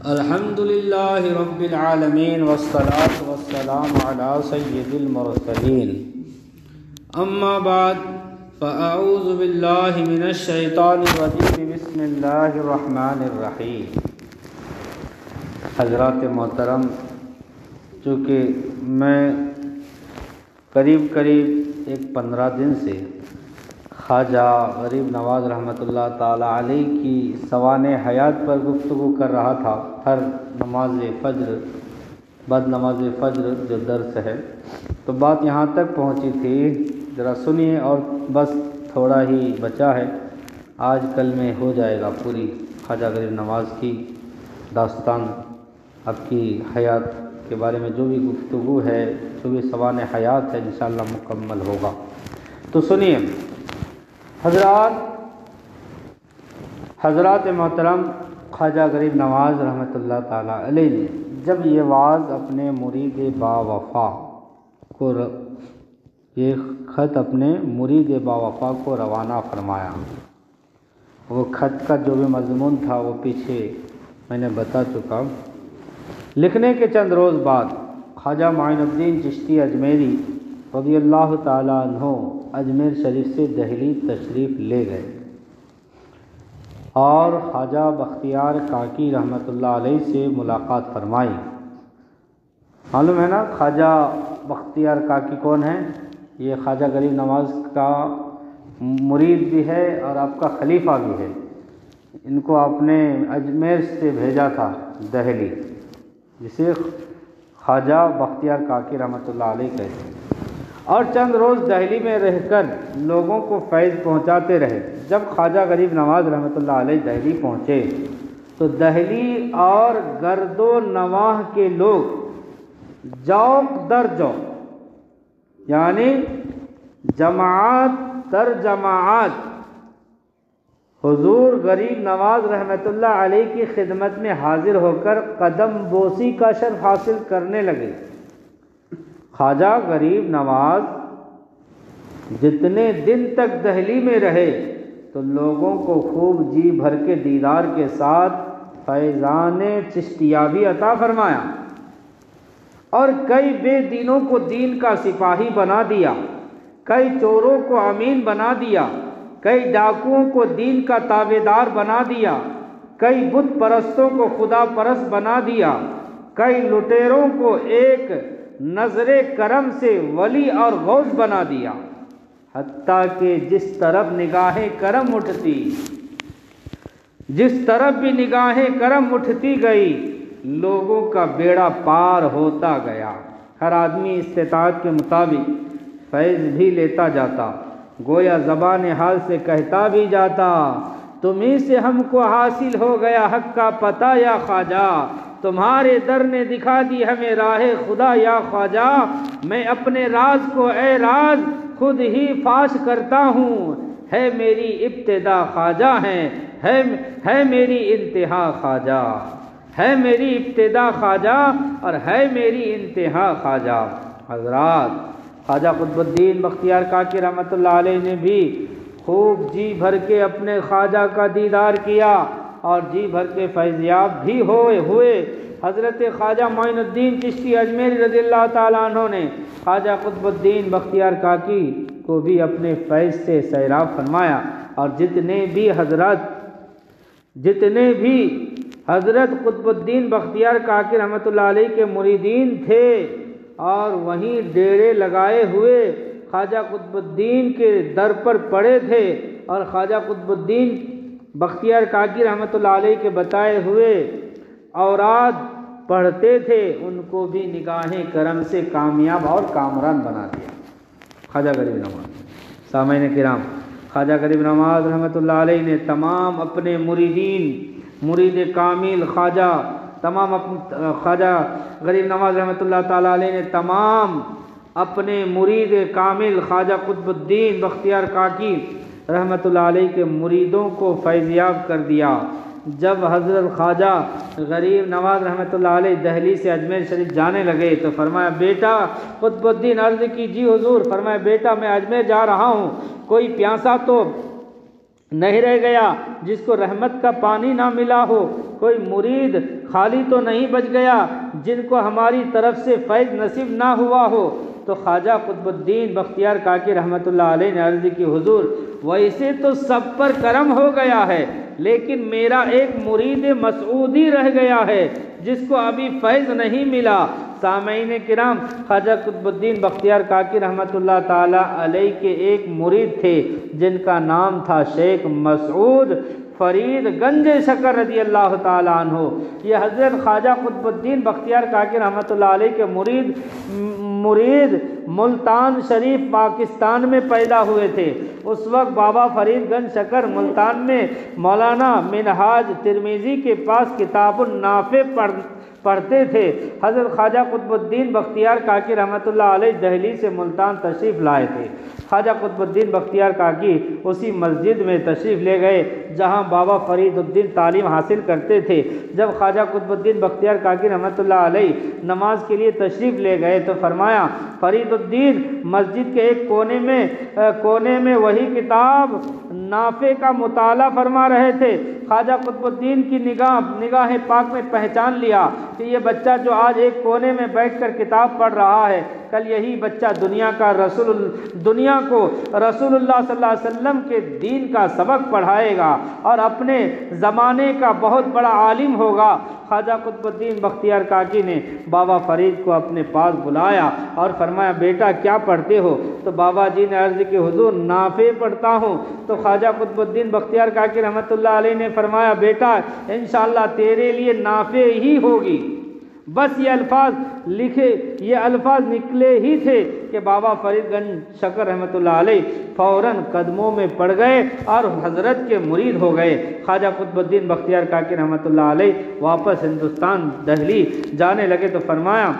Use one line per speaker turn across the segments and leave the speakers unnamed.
الحمد للہ رب العالمین والصلاة والسلام علی سید المرسلین اما بعد فاعوذ باللہ من الشیطان الرجیم بسم اللہ الرحمن الرحیم۔ حضرات محترم، چونکہ میں قریب 15 دن سے خواجہ غریب نواز رحمۃ اللہ تعالی علیہ کی سوانح حیات پر گفتگو کر رہا تھا۔ ہر نماز فجر بعد نماز فجر جو درس ہے، تو بات یہاں تک پہنچی تھی، ذرا سنیے اور بس تھوڑا ہی بچا ہے، آج کل میں ہو جائے گا پوری خواجہ غریب نواز کی داستان، آپ کی حیات کے بارے میں جو بھی گفتگو ہے، جو بھی سوانح حیات ہے، انشاءاللہ مکمل ہوگا۔ تو سنیے حضرات محترم، خواجہ غریب نواز رحمۃ اللہ تعالی علیہ نے جب یہ واعظ اپنے مرید با وفا کو یہ خط اپنے مرید با وفا کو روانہ فرمایا، وہ خط کا جو بھی مضمون تھا وہ پیچھے میں نے بتا چکا۔ لکھنے کے چند روز بعد خواجہ معین الدین چشتی اجمیری رضی اللہ تعالیٰ عنہ اجمیر شریف سے دہلی تشریف لے گئے اور خواجہ بختیار کاکی رحمۃ اللہ علیہ سے ملاقات فرمائی۔ معلوم ہے نا خواجہ بختیار کاکی کون ہے؟ یہ خواجہ غریب نواز کا مرید بھی ہے اور آپ کا خلیفہ بھی ہے۔ ان کو آپ نے اجمیر سے بھیجا تھا دہلی، جسے خواجہ بختیار کاکی رحمۃ اللہ علیہ کہتے ہیں، اور چند روز دہلی میں رہ کر لوگوں کو فیض پہنچاتے رہے۔ جب خواجہ غریب نواز رحمۃ اللہ علیہ دہلی پہنچے تو دہلی اور گرد و نواح کے لوگ جوق در جوق، یعنی جماعت در جماعت، حضور غریب نواز رحمۃ اللہ علیہ کی خدمت میں حاضر ہو کر قدم بوسی کا شرف حاصل کرنے لگے۔ خواجہ غریب نواز جتنے دن تک دہلی میں رہے تو لوگوں کو خوب جی بھر کے دیدار کے ساتھ فیضان چشتیابی عطا فرمایا، اور کئی بے دینوں کو دین کا سپاہی بنا دیا، کئی چوروں کو امین بنا دیا، کئی ڈاکوؤں کو دین کا تابعدار بنا دیا، کئی بت پرستوں کو خدا پرست بنا دیا، کئی لٹیروں کو ایک نظر کرم سے ولی اور غوث بنا دیا، حتیٰ کہ جس طرف بھی نگاہیں کرم اٹھتی گئی، لوگوں کا بیڑا پار ہوتا گیا۔ ہر آدمی استطاعت کے مطابق فیض بھی لیتا جاتا، گویا زبان حال سے کہتا بھی جاتا، تمہیں سے ہم کو حاصل ہو گیا حق کا پتہ یا خواجہ، تمہارے در نے دکھا دی ہمیں راہ خدا یا خواجہ، میں اپنے راز کو اے راز خود ہی فاش کرتا ہوں، ہے میری ابتدا خواجہ ہے میری انتہا خواجہ، ہے میری ابتدا خواجہ اور ہے میری انتہا خواجہ۔ حضرات، خواجہ قطب الدین بختیار کاکی رحمۃ اللہ علیہ نے بھی خوب جی بھر کے اپنے خواجہ کا دیدار کیا اور جی بھر کے فیضیاب بھی ہوئے۔ حضرت خواجہ معین الدین چشتی اجمیری رضی اللہ تعالیٰ عنہ نے خواجہ قطب الدین بختیار کاکی کو بھی اپنے فیض سے سیراب فرمایا، اور جتنے بھی حضرت قطب الدین بختیار کاکی رحمۃ اللہ علیہ کے مریدین تھے اور وہیں ڈیرے لگائے ہوئے خواجہ قطب الدین کے در پر پڑے تھے اور خواجہ قطب الدین بختیار کاکی رحمۃ اللہ علیہ کے بتائے ہوئے اوراد پڑھتے تھے، ان کو بھی نگاہیں کرم سے کامیاب اور کامران بنا دیا خواجہ غریب نواز۔ سامعین کرام، خواجہ غریب نواز رحمۃ اللہ علیہ نے تمام اپنے مرید کامل خواجہ غریب نواز رحمۃ اللہ تعالیٰ علیہ نے تمام اپنے مرید کامل خواجہ قطب الدین بختیار کاکی رحمۃ اللہ علیہ کے مریدوں کو فیضیاب کر دیا۔ جب حضرت خواجہ غریب نواز رحمۃ اللہ علیہ دہلی سے اجمیر شریف جانے لگے تو فرمایا، بیٹا قطب الدین عرض کی، جی حضور۔ فرمایا، بیٹا میں اجمیر جا رہا ہوں، کوئی پیاسا تو نہیں رہ گیا جس کو رحمت کا پانی نہ ملا ہو، کوئی مرید خالی تو نہیں بچ گیا جن کو ہماری طرف سے فیض نصیب نہ ہوا ہو۔ تو خواجہ قطب الدین بختیار کاکی رحمۃ اللہ علیہ نے عرض کی حضور ویسے تو سب پر کرم ہو گیا ہے، لیکن میرا ایک مرید مسعودی رہ گیا ہے جس کو ابھی فیض نہیں ملا۔ سامعین کرام، خواجہ قطب الدین بختیار کاکی رحمۃ اللہ تعالی علیہ کے ایک مرید تھے جن کا نام تھا شیخ مسعود فرید گنج شکر رضی اللہ تعالیٰ عنہ۔ یہ حضرت خواجہ قطب الدین بختیار کاکی رحمۃ اللہ علیہ کے مرید ملتان شریف پاکستان میں پیدا ہوئے تھے۔ اس وقت بابا فرید گنج شکر ملتان میں مولانا منہاج ترمذی کے پاس کتاب النافع پڑھتے تھے۔ حضرت خواجہ قطب الدین بختیار کاکی رحمۃ اللہ علیہ دہلی سے ملتان تشریف لائے تھے۔ خواجہ قطب الدین بختیار کاکی اسی مسجد میں تشریف لے گئے جہاں بابا فرید الدین تعلیم حاصل کرتے تھے۔ جب خواجہ قطب الدین بختیار کاکی رحمۃ اللہ علیہ نماز کے لیے تشریف لے گئے تو فرمایا فرید الدین مسجد کے ایک کونے میں وہی کتاب نافع کا مطالعہ فرما رہے تھے۔ خواجہ قطب الدین کی نگاہ پاک میں پہچان لیا کہ یہ بچہ جو آج ایک کونے میں بیٹھ کر کتاب پڑھ رہا ہے کل یہی بچہ دنیا کو رسول اللہ صلی اللہ علیہ وسلم کے دین کا سبق پڑھائے گا اور اپنے زمانے کا بہت بڑا عالم ہوگا۔ خواجہ قطب الدین بختیار کاکی نے بابا فرید کو اپنے پاس بلایا اور فرمایا بیٹا کیا پڑھتے ہو؟ تو بابا جی نے عرض کی حضور نافع پڑھتا ہوں۔ تو خواجہ قطب الدین بختیار کاکی رحمۃ اللہ علیہ نے فرمایا بیٹا انشاءاللہ تیرے لیے نافع ہی ہوگی۔ بس یہ الفاظ نکلے ہی تھے کہ بابا فرید گنج شکر رحمۃ اللہ علیہ فوراً قدموں میں پڑ گئے اور حضرت کے مرید ہو گئے۔ خواجہ قطب الدین بختیار کاکی رحمۃ اللہ علیہ واپس ہندوستان دہلی جانے لگے تو فرمایا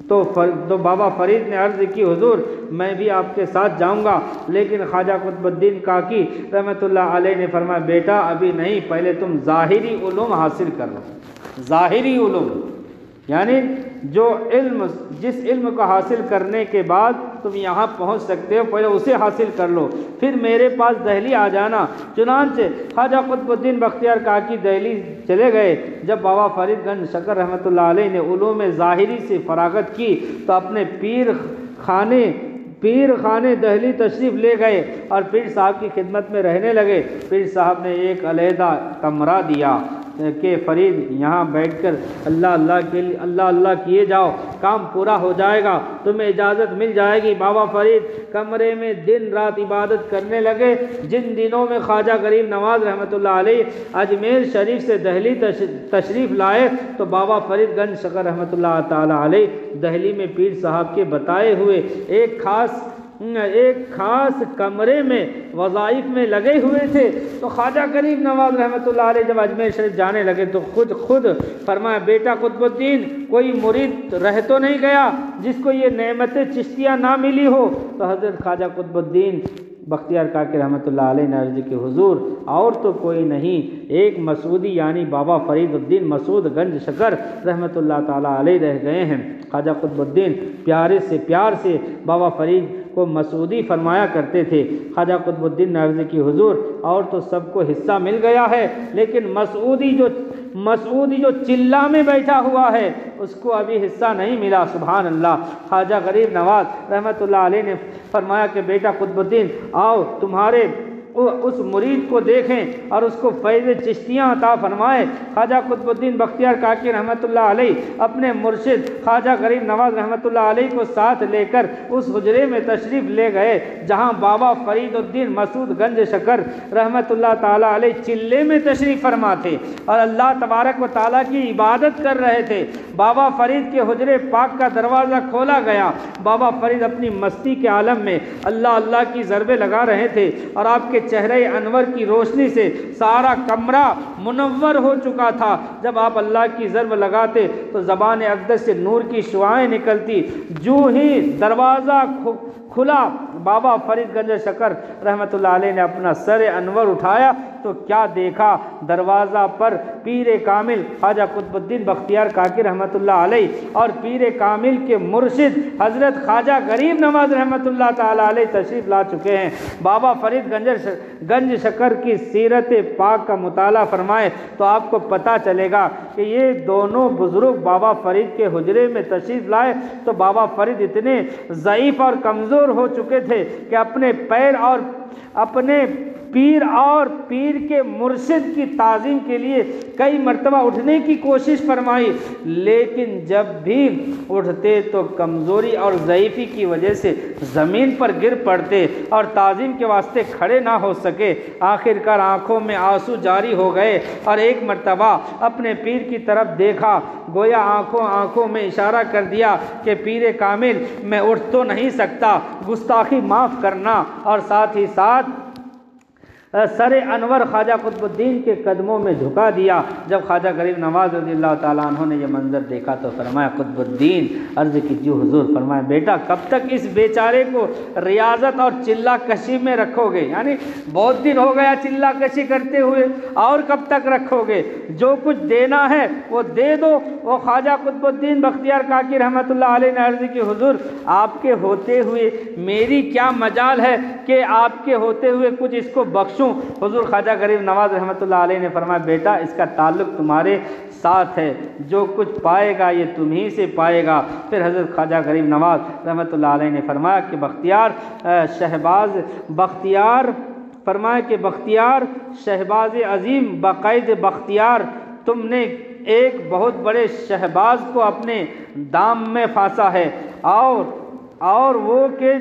تو بابا فرید نے عرض کی حضور میں بھی آپ کے ساتھ جاؤں گا، لیکن خواجہ قطب الدین کاکی رحمۃ اللہ علیہ نے فرمایا بیٹا ابھی نہیں، پہلے تم ظاہری علوم حاصل کر لو۔ ظاہری علوم یعنی جس علم کو حاصل کرنے کے بعد تم یہاں پہنچ سکتے ہو پہلے اسے حاصل کر لو، پھر میرے پاس دہلی آ جانا۔ چنانچہ خواجہ قطب الدین بختیار کاکی دہلی چلے گئے۔ جب بابا فرید گنج شکر رحمۃ اللہ علیہ نے علوم ظاہری سے فراغت کی تو اپنے پیر خانے دہلی تشریف لے گئے اور پیر صاحب کی خدمت میں رہنے لگے۔ پیر صاحب نے ایک علیحدہ کمرہ دیا کہ فرید یہاں بیٹھ کر اللہ کیے جاؤ، کام پورا ہو جائے گا، تمہیں اجازت مل جائے گی۔ بابا فرید کمرے میں دن رات عبادت کرنے لگے۔ جن دنوں میں خواجہ غریب نواز رحمۃ اللہ علیہ اجمیر شریف سے دہلی تشریف لائے تو بابا فرید گنج شکر رحمۃ اللہ تعالی علیہ دہلی میں پیر صاحب کے بتائے ہوئے ایک خاص کمرے میں وظائف میں لگے ہوئے تھے۔ تو خواجہ غریب نواز رحمۃ اللہ علیہ جب اجمیر شریف جانے لگے تو خود فرمایا بیٹا قطب الدین کوئی مرید رہ تو نہیں گیا جس کو یہ نعمت چشتیہ نہ ملی ہو؟ تو حضرت خواجہ قطب الدین بختیار کاکی رحمۃ اللہ علیہ نے عرض کی حضور اور تو کوئی نہیں، ایک مسعودی یعنی بابا فرید الدین مسعود گنج شکر رحمۃ اللہ تعالی علیہ رہ گئے ہیں۔ خواجہ قطب الدین پیار سے بابا فرید کو مسعودی فرمایا کرتے تھے۔ خواجہ قطب الدین نے عرض کی حضور اور تو سب کو حصہ مل گیا ہے لیکن مسعودی جو چلہ میں بیٹھا ہوا ہے اس کو ابھی حصہ نہیں ملا۔ سبحان اللہ۔ خواجہ غریب نواز رحمۃ اللہ علیہ نے فرمایا کہ بیٹا قطب الدین آؤ تمہارے اس مرید کو دیکھیں اور اس کو فیض چشتیاں عطا فرمائے۔ خواجہ قطب الدین بختیار کاکی رحمۃ اللہ علیہ اپنے مرشد خواجہ غریب نواز رحمۃ اللہ علیہ کو ساتھ لے کر اس حجرے میں تشریف لے گئے جہاں بابا فرید الدین مسعود گنج شکر رحمۃ اللہ تعالی علیہ چلے میں تشریف فرما تھے اور اللہ تبارک و تعالیٰ کی عبادت کر رہے تھے۔ بابا فرید کے حجرے پاک کا دروازہ کھولا گیا۔ بابا فرید اپنی مستی کے عالم میں اللہ کی ضربیں لگا رہے تھے اور آپ کے چہرے انور کی روشنی سے سارا کمرہ منور ہو چکا تھا۔ جب آپ اللہ کی ضرب لگاتے تو زبان اقدس سے نور کی شعاعیں نکلتی۔ جو ہی دروازہ کھلا بابا فرید گنج شکر رحمۃ اللہ علیہ نے اپنا سر انور اٹھایا تو کیا دیکھا، دروازہ پر پیر کامل خواجہ قطب الدین بختیار کاکی رحمۃ اللہ علیہ اور پیر کامل کے مرشد حضرت خواجہ غریب نواز رحمۃ اللہ تعالیٰ علیہ تشریف لا چکے ہیں۔ بابا فرید گنج شکر کی سیرت پاک کا مطالعہ فرمائے تو آپ کو پتہ چلے گا کہ یہ دونوں بزرگ بابا فرید کے حجرے میں تشریف لائے تو بابا فرید اتنے ضعیف اور کمزور ہو چکے تھے کہ اپنے پیر اور پیر کے مرشد کی تعظیم کے لیے کئی مرتبہ اٹھنے کی کوشش فرمائی، لیکن جب بھی اٹھتے تو کمزوری اور ضعیفی کی وجہ سے زمین پر گر پڑتے اور تعظیم کے واسطے کھڑے نہ ہو سکے۔ آخرکار آنکھوں میں آنسو جاری ہو گئے اور ایک مرتبہ اپنے پیر کی طرف دیکھا، گویا آنکھوں میں اشارہ کر دیا کہ پیر کامل میں اٹھ تو نہیں سکتا، گستاخی معاف کرنا، اور ساتھ ہی ساتھ سر انور خواجہ قطب الدین کے قدموں میں جھکا دیا۔ جب خواجہ غریب نواز رضی اللہ تعالیٰ عنہ نے یہ منظر دیکھا تو فرمایا قطب الدین، عرض کیجیے حضور، فرمایا بیٹا کب تک اس بیچارے کو ریاضت اور چلہ کشی میں رکھو گے؟ یعنی بہت دن ہو گیا چلہ کشی کرتے ہوئے، اور کب تک رکھو گے؟ جو کچھ دینا ہے وہ دے دو۔ وہ خواجہ قطب الدین بختیار کاکی رحمۃ اللہ علیہ نے عرض کی حضور آپ کے ہوتے ہوئے میری کیا مجال ہے کہ آپ کے ہوتے ہوئے کچھ اس کو بخشوں؟ حضور خواجہ غریب نواز رحمۃ اللہ علیہ نے فرمایا بیٹا اس کا تعلق تمہارے ساتھ ہے، جو کچھ پائے گا یہ تم ہی سے پائے گا۔ پھر حضرت خواجہ غریب نواز رحمۃ اللہ علیہ نے فرمایا کہ بختیار شہباز عظیم بقید بختیار، تم نے ایک بہت بڑے شہباز کو اپنے دام میں پھانسا ہے، اور وہ کہ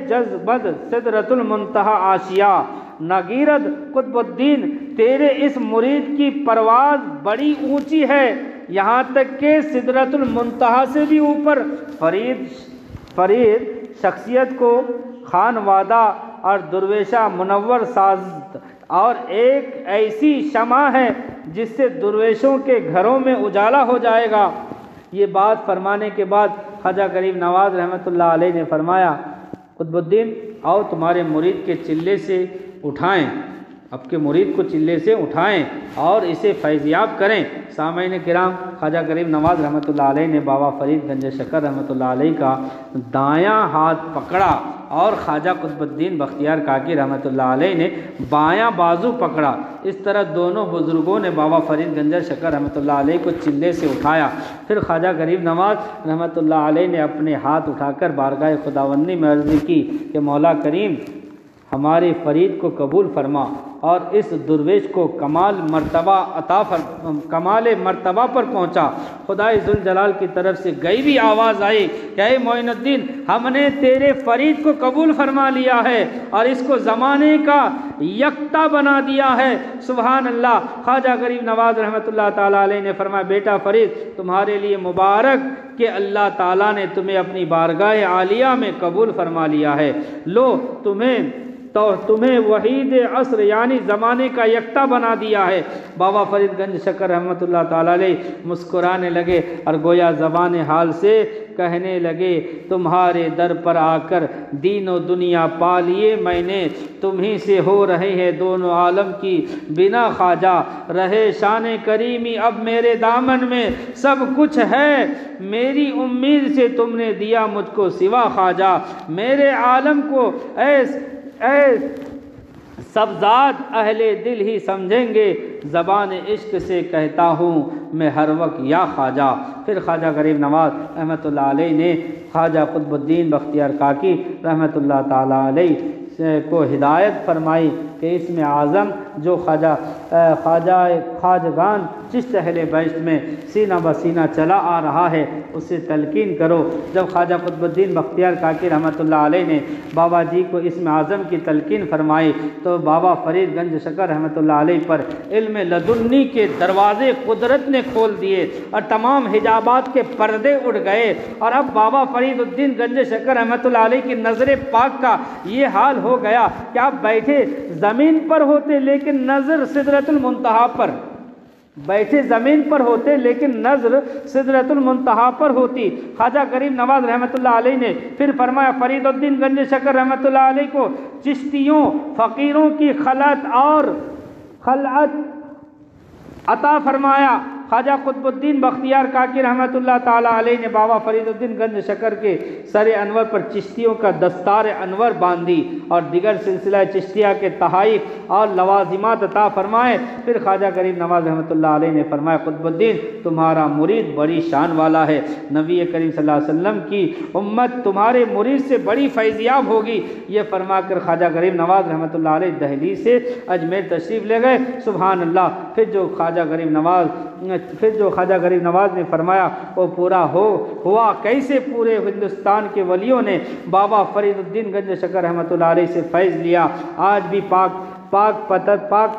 جذبت سدرۃ المنتہا آشیا۔ نگیرد قطب الدین، تیرے اس مرید کی پرواز بڑی اونچی ہے، یہاں تک کہ سدرۃ المنتہا سے بھی اوپر۔ فرید شخصیت کو خانوادہ اور درویشہ منور ساز اور ایک ایسی شمع ہے جس سے درویشوں کے گھروں میں اجالا ہو جائے گا۔ یہ بات فرمانے کے بعد خواجہ غریب نواز رحمۃ اللہ علیہ نے فرمایا قطب الدین آؤ تمہارے مرید کے چلے سے اٹھائیں، اب کے مرید کو چلے سے اٹھائیں اور اسے فیضیاب کریں۔ سامعین کرام، خواجہ غریب نواز رحمۃ اللہ علیہ نے بابا فرید گنج شکر رحمۃ اللہ علیہ کا دایاں ہاتھ پکڑا اور خواجہ قطب الدین بختیار کاکی رحمۃ اللہ علیہ نے بایاں بازو پکڑا۔ اس طرح دونوں بزرگوں نے بابا فرید گنج شکر رحمۃ اللہ علیہ کو چلے سے اٹھایا۔ پھر خواجہ غریب نواز رحمۃ اللہ علیہ نے اپنے ہاتھ اٹھا کر بارگاہ خداوندی میں عرض کی کہ مولا کریم ہمارے فرید کو قبول فرما اور اس درویش کو کمال مرتبہ پر پہنچا۔ خدائے ذوالجلال کی طرف سے غیبی آواز آئی کہ اے معین الدین، ہم نے تیرے فرید کو قبول فرما لیا ہے اور اس کو زمانے کا یکتا بنا دیا ہے۔ سبحان اللہ۔ خواجہ غریب نواز رحمۃ اللہ تعالیٰ علیہ نے فرمایا بیٹا فرید، تمہارے لیے مبارک کہ اللہ تعالیٰ نے تمہیں اپنی بارگاہ عالیہ میں قبول فرما لیا ہے۔ لو تمہیں وحید عصر یعنی زمانے کا یکتا بنا دیا ہے۔ بابا فرید گنج شکر رحمۃ اللہ تعالیٰ علیہ مسکرانے لگے اور گویا زبان حال سے کہنے لگے تمہارے در پر آ کر دین و دنیا پا لیے میں نے، تم ہی سے ہو رہے ہیں دونوں عالم کی بنا خواجہ، رہے شان کریمی اب میرے دامن میں، سب کچھ ہے میری امید سے تم نے دیا مجھ کو سوا خواجہ، میرے عالم کو اے سب ذات اہل دل ہی سمجھیں گے، زبان عشق سے کہتا ہوں میں ہر وقت یا خواجہ۔ پھر خواجہ غریب نواز رحمۃ اللہ علیہ نے خواجہ قطب الدین بختیار کاکی رحمۃ اللہ تعالیٰ علیہ کو ہدایت فرمائی کہ اس میں اعظم جو خواجگان چشت اہل بیشت میں سینہ بسینہ چلا آ رہا ہے اسے تلقین کرو۔ جب خواجہ قطب الدین بختیار کاکی رحمۃ اللہ علیہ نے بابا جی کو اس میں اعظم کی تلقین فرمائی تو بابا فرید گنج شکر رحمۃ اللہ علیہ پر علم لدنی کے دروازے قدرت نے کھول دیے اور تمام حجابات کے پردے اڑ گئے، اور اب بابا فرید الدین گنج شکر رحمۃ اللہ علیہ کی نظر پاک کا یہ حال ہو گیا کہ آپ بیٹھے زمین پر ہوتے لیکن نظر سدرۃ المنتہا پر، بیٹھے زمین پر ہوتے لیکن نظر سدرۃ المنتہا پر ہوتی۔ خواجہ غریب نواز رحمۃ اللہ علیہ نے پھر فرمایا، فرید الدین گنج شکر رحمۃ اللہ علیہ کو چشتیوں فقیروں کی خلعت عطا فرمایا۔ خواجہ قطب الدین بختیار کاکی رحمۃ اللہ تعالیٰ علیہ نے بابا فرید الدین گنج شکر کے سر انور پر چشتیوں کا دستار انور باندھی اور دیگر سلسلہ چشتیہ کے تحائف اور لوازمات عطا فرمائے۔ پھر خواجہ غریب نواز رحمۃ اللہ علیہ نے فرمایا، قطب الدین تمہارا مرید بڑی شان والا ہے، نبی کریم صلی اللہ علیہ وسلم کی امت تمہارے مرید سے بڑی فیضیاب ہوگی۔ یہ فرما کر خواجہ غریب نواز رحمۃ اللہ علیہ دہلی سے اجمیر تشریف لے گئے۔ سبحان اللہ۔ پھر جو خواجہ غریب نواز نے فرمایا وہ پورا ہوا کیسے؟ پورے ہندوستان کے ولیوں نے بابا فرید الدین گنج شکر رحمۃ اللہ علیہ سے فیض لیا۔ آج بھی پاک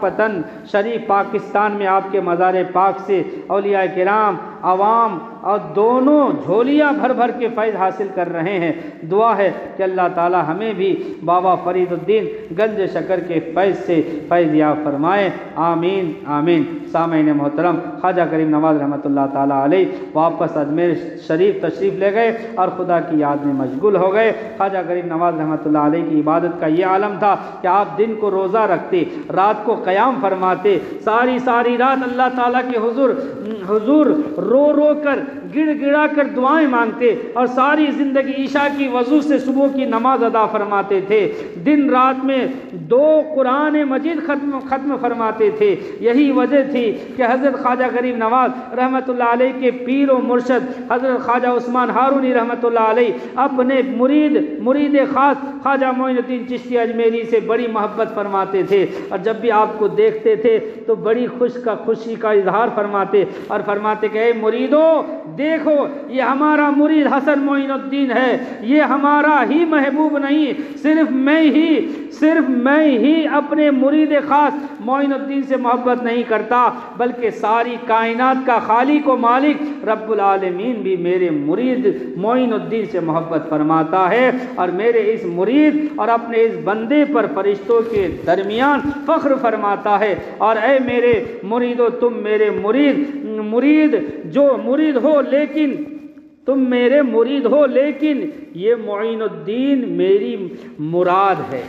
پتن شریف پاکستان میں آپ کے مزار پاک سے اولیاء کرام عوام اور دونوں جھولیاں بھر بھر کے فیض حاصل کر رہے ہیں۔ دعا ہے کہ اللہ تعالی ہمیں بھی بابا فرید الدین گنج شکر کے فیض سے فیض یاب فرمائے، آمین آمین۔ سامعین محترم، خواجہ غریب نواز رحمۃ اللہ تعالی علیہ واپس اجمیر شریف تشریف لے گئے اور خدا کی یاد میں مشغول ہو گئے۔ خواجہ غریب نواز رحمۃ اللہ علیہ کی عبادت کا یہ عالم تھا کہ آپ دن کو روزہ رکھتے، رات کو قیام فرماتے، ساری رات اللہ تعالیٰ کے حضور رو کر گڑ گڑا کر دعائیں مانگتے اور ساری زندگی عشاء کی وضو سے صبح کی نماز ادا فرماتے تھے۔ دن رات میں 2 قرآن مجید ختم فرماتے تھے۔ یہی وجہ تھی کہ حضرت خواجہ غریب نواز رحمۃ اللہ علیہ کے پیر و مرشد حضرت خواجہ عثمان ہارونی رحمۃ اللہ علیہ اپنے مرید خاص خواجہ معین الدین چشتی اجمیری سے بڑی محبت فرماتے تھے، اور جب بھی آپ کو دیکھتے تھے تو بڑی خوشی کا اظہار فرماتے اور فرماتے کہ اے مریدو دیکھو، یہ ہمارا مرید حسن معین الدین ہے، یہ ہمارا ہی محبوب نہیں، صرف میں ہی اپنے مرید خاص معین الدین سے محبت نہیں کرتا، بلکہ ساری کائنات کا خالق و مالک رب العالمین بھی میرے مرید معین الدین سے محبت فرماتا ہے، اور میرے اس مرید اور اپنے اس بندے پر فرشتوں کے درمیان فخر فرماتا ہے۔ اور اے میرے مریدو، تم میرے مرید جو مرید ہو، لیکن تم میرے مرید ہو، لیکن یہ معین الدین میری مراد ہے،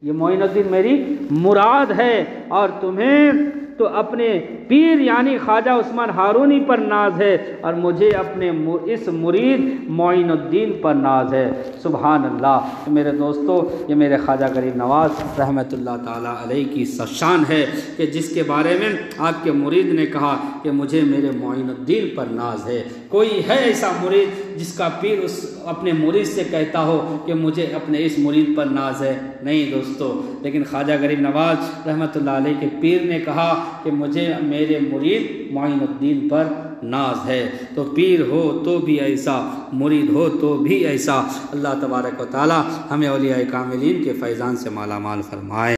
یہ معین الدین میری مراد ہے، اور تمہیں تو اپنے پیر یعنی خواجہ عثمان ہارونی پر ناز ہے، اور مجھے اپنے اس مرید معین الدین پر ناز ہے۔ سبحان اللہ۔ میرے دوستو، یہ میرے خواجہ غریب نواز رحمۃ اللہ تعالیٰ علیہ کی شان ہے کہ جس کے بارے میں آپ کے مرید نے کہا کہ مجھے میرے معین الدین پر ناز ہے۔ کوئی ہے ایسا مرید جس کا پیر اپنے مرید سے کہتا ہو کہ مجھے اپنے اس مرید پر ناز ہے؟ نہیں دوستو، لیکن خواجہ غریب نواز رحمۃ اللہ علیہ کے پیر نے کہا کہ مجھے میرے مرید معین الدین پر ناز ہے۔ تو پیر ہو تو بھی ایسا، مرید ہو تو بھی ایسا۔ اللہ تبارک و تعالی ہمیں اولیاء کاملین کے فیضان سے مالا مال فرمائے۔